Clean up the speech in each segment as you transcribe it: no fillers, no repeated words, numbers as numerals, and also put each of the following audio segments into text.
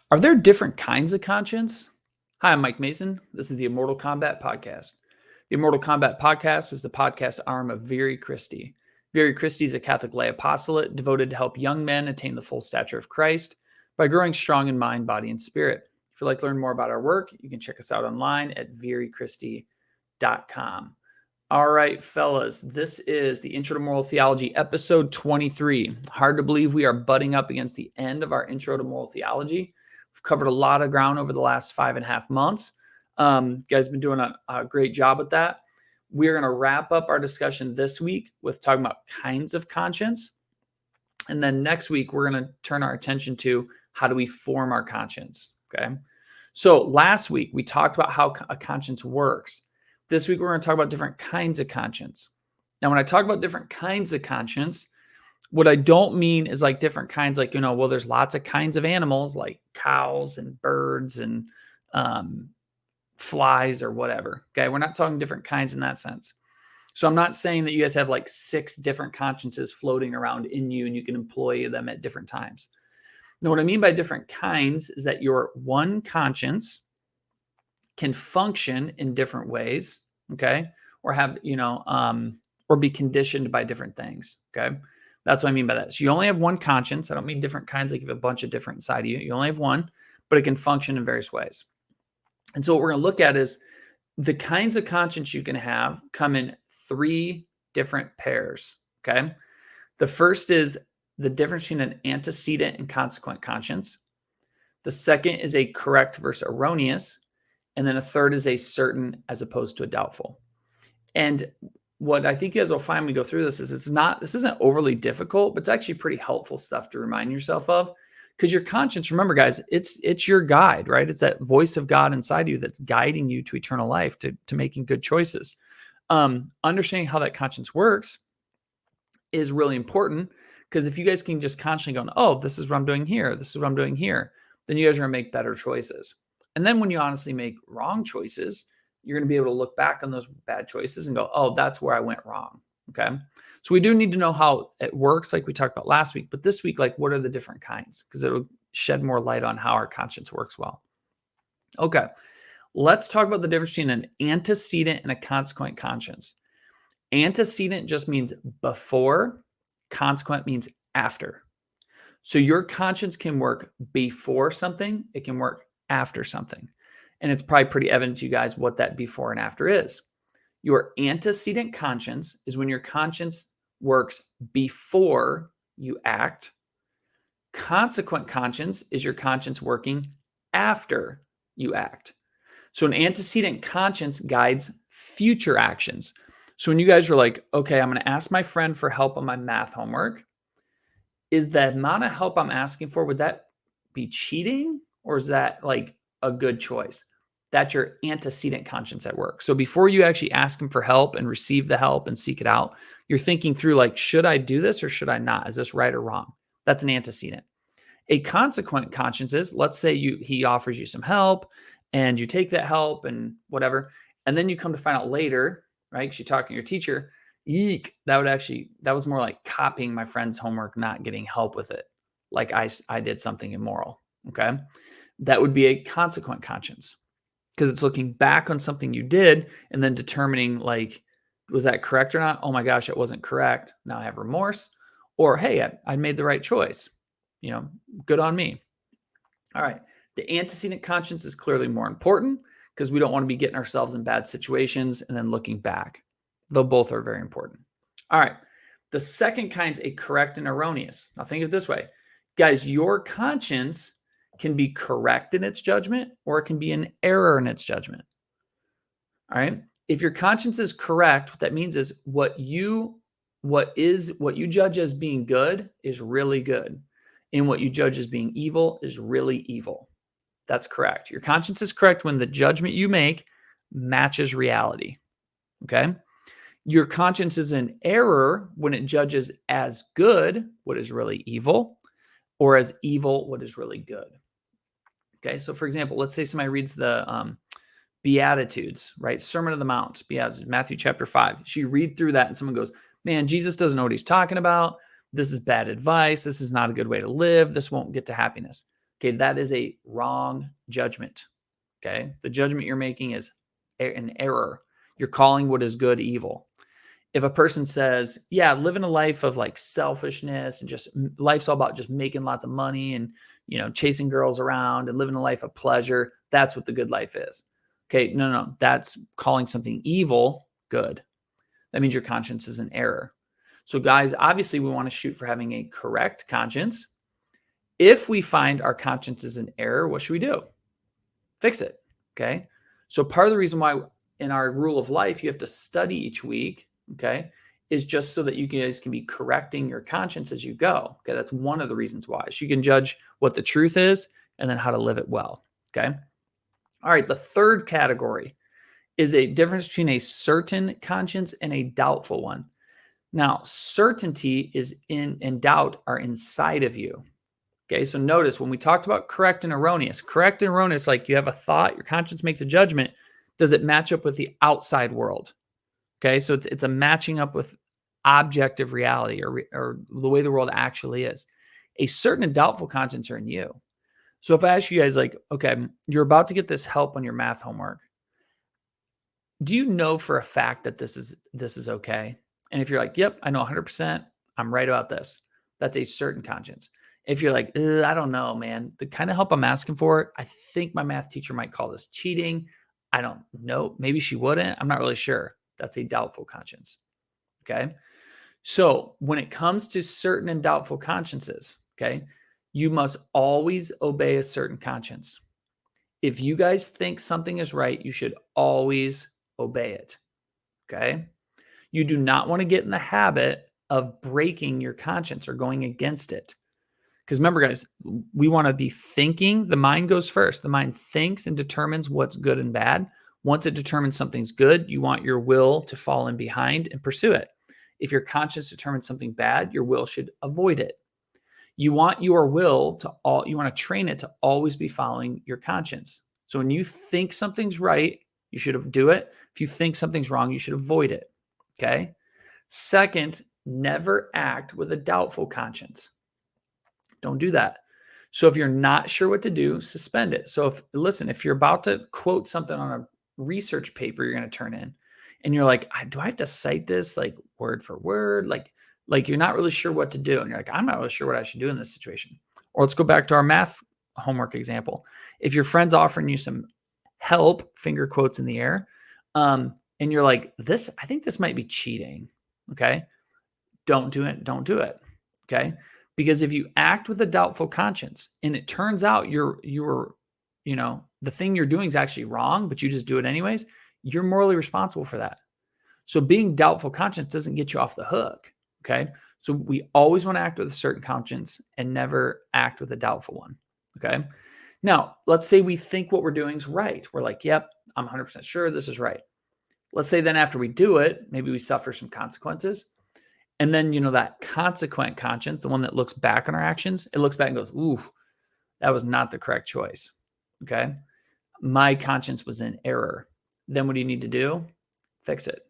Are there different kinds of conscience? Hi, I'm Mike Mason. This is the Immortal Combat Podcast. The Immortal Combat Podcast is the podcast arm of Very Christi. Very Christi is a Catholic lay apostolate devoted to help young men attain the full stature of Christ by growing strong in mind, body, and spirit. If you'd like to learn more about our work, you can check us out online at verychristi.com. All right, fellas, this is the Intro to Moral Theology, episode 23. Hard to believe we are butting up against the end of our Intro to Moral Theology. We've covered a lot of ground over the last 5.5 months. You guys have been doing a great job with that. We're going to wrap up our discussion this week with talking about kinds of conscience. And then next week, we're going to turn our attention to how do we form our conscience, okay? So last week, we talked about how a conscience works. This week, we're going to talk about different kinds of conscience. Now, when I talk about different kinds of conscience, what I don't mean is like different kinds, like, well, there's lots of kinds of animals like cows and birds and flies or whatever. Okay. We're not talking different kinds in that sense. So I'm not saying that you guys have like 6 different consciences floating around in you and you can employ them at different times. Now, what I mean by different kinds is that your one conscience can function in different ways. Okay. Or have, or be conditioned by different things. Okay. That's what I mean by that. So you only have one conscience. I don't mean different kinds, like you have a bunch of different inside of you. You only have one, but it can function in various ways. And so what we're going to look at is the kinds of conscience you can have come in 3 different pairs, okay? The first is the difference between an antecedent and consequent conscience. The second is a correct versus erroneous. And then a third is a certain as opposed to a doubtful. And what I think you guys will find when we go through this is this isn't overly difficult, but it's actually pretty helpful stuff to remind yourself of, because your conscience, remember guys, it's your guide, right? It's that voice of God inside you that's guiding you to eternal life, to making good choices. Understanding how that conscience works is really important, because if you guys can just constantly go, oh, this is what I'm doing here, this is what I'm doing here, then you guys are going to make better choices. And then when you honestly make wrong choices, you're going to be able to look back on those bad choices and go, oh, that's where I went wrong. Okay. So we do need to know how it works, like we talked about last week, but this week, like, what are the different kinds? Because it'll shed more light on how our conscience works well. Okay. Let's talk about the difference between an antecedent and a consequent conscience. Antecedent just means before, consequent means after. So your conscience can work before something, it can work after something. And it's probably pretty evident to you guys what that before and after is. Your antecedent conscience is when your conscience works before you act. Consequent conscience is your conscience working after you act. So an antecedent conscience guides future actions. So when you guys are like, okay, I'm going to ask my friend for help on my math homework, is the amount of help I'm asking for, would that be cheating, or is that like a good choice? That's your antecedent conscience at work. So before you actually ask him for help and receive the help and seek it out, you're thinking through, like, should I do this or should I not? Is this right or wrong? That's an antecedent. A consequent conscience is, let's say he offers you some help and you take that help and whatever, and then you come to find out later, right? Because you're talking to your teacher, eek, that was more like copying my friend's homework, not getting help with it. Like I did something immoral, okay? That would be a consequent conscience, because it's looking back on something you did and then determining, like, was that correct or not? Oh my gosh, it wasn't correct. Now I have remorse. Or, hey, I made the right choice. Good on me. All right. The antecedent conscience is clearly more important, because we don't want to be getting ourselves in bad situations and then looking back, though both are very important. All right. The second kind's a correct and erroneous. Now think of it this way. Guys, your conscience can be correct in its judgment, or it can be an error in its judgment. All right. If your conscience is correct, what that means is what you judge as being good is really good, and what you judge as being evil is really evil. That's correct. Your conscience is correct when the judgment you make matches reality. Okay. Your conscience is in error when it judges as good what is really evil, or as evil what is really good. Okay, so for example, let's say somebody reads the Beatitudes, right? Sermon on the Mount, Beatitudes, Matthew chapter 5. You read through that and someone goes, man, Jesus doesn't know what he's talking about. This is bad advice. This is not a good way to live. This won't get to happiness. Okay, that is a wrong judgment. Okay, the judgment you're making is an error. You're calling what is good evil. If a person says, yeah, living a life of like selfishness and just life's all about just making lots of money and, chasing girls around and living a life of pleasure, that's what the good life is. Okay, no, that's calling something evil good. That means your conscience is in error. So guys, obviously we want to shoot for having a correct conscience. If we find our conscience is in error, what should we do? Fix it. Okay. So part of the reason why in our rule of life, you have to study each week, okay, is just so that you guys can be correcting your conscience as you go. Okay. That's one of the reasons why. So you can judge what the truth is and then how to live it well. Okay. All right. The third category is a difference between a certain conscience and a doubtful one. Now, certainty is and doubt are inside of you. Okay, so notice when we talked about correct and erroneous, like you have a thought, your conscience makes a judgment. Does it match up with the outside world? Okay, so it's a matching up with objective reality or the way the world actually is. A certain and doubtful conscience are in you. So if I ask you guys, like, okay, you're about to get this help on your math homework. Do you know for a fact that this is okay? And if you're like, yep, I know 100%, I'm right about this. That's a certain conscience. If you're like, I don't know, man, the kind of help I'm asking for, I think my math teacher might call this cheating. I don't know. Maybe she wouldn't. I'm not really sure. That's a doubtful conscience. Okay. So when it comes to certain and doubtful consciences, okay, you must always obey a certain conscience. If you guys think something is right, you should always obey it. Okay. You do not want to get in the habit of breaking your conscience or going against it. Because remember, guys, we want to be thinking. The mind goes first. The mind thinks and determines what's good and bad. Once it determines something's good, you want your will to fall in behind and pursue it. If your conscience determines something bad, your will should avoid it. You want your will you want to train it to always be following your conscience. So when you think something's right, you should do it. If you think something's wrong, you should avoid it. Okay. Second, never act with a doubtful conscience. Don't do that. So if you're not sure what to do, suspend it. So if you're about to quote something on a research paper you're going to turn in and you're like, do I have to cite this like word for word? Like you're not really sure what to do. And you're like, I'm not really sure what I should do in this situation. Or let's go back to our math homework example. If your friend's offering you some help, finger quotes in the air, and you're like, I think this might be cheating. Okay. Don't do it. Don't do it. Okay. Because if you act with a doubtful conscience and it turns out the thing you're doing is actually wrong, but you just do it anyways, you're morally responsible for that. So being doubtful conscience doesn't get you off the hook. Okay. So we always want to act with a certain conscience and never act with a doubtful one. Okay. Now, let's say we think what we're doing is right. We're like, yep, I'm 100% sure this is right. Let's say then after we do it, maybe we suffer some consequences. And then, that consequent conscience, the one that looks back on our actions, it looks back and goes, ooh, that was not the correct choice. Okay. My conscience was in error. Then what do you need to do? Fix it.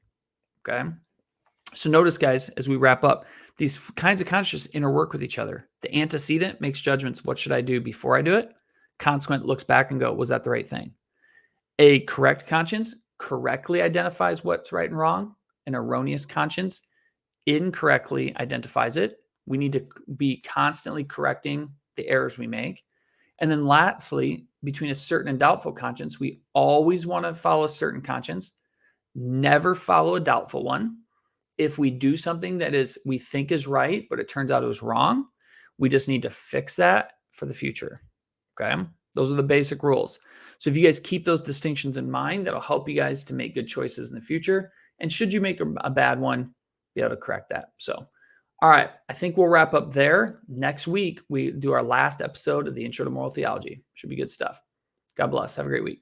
Okay. So notice, guys, as we wrap up, these kinds of conscience interwork with each other. The antecedent makes judgments. What should I do before I do it? Consequent looks back and go, was that the right thing? A correct conscience correctly identifies what's right and wrong. An erroneous conscience incorrectly identifies it. We need to be constantly correcting the errors we make. And then lastly, between a certain and doubtful conscience, we always want to follow a certain conscience, never follow a doubtful one. If we do something that we think is right, but it turns out it was wrong, we just need to fix that for the future. Okay. Those are the basic rules. So if you guys keep those distinctions in mind, that'll help you guys to make good choices in the future. And should you make a bad one, be able to correct that. So, all right, I think we'll wrap up there. Next week, we do our last episode of the Intro to Moral Theology. Should be good stuff. God bless. Have a great week.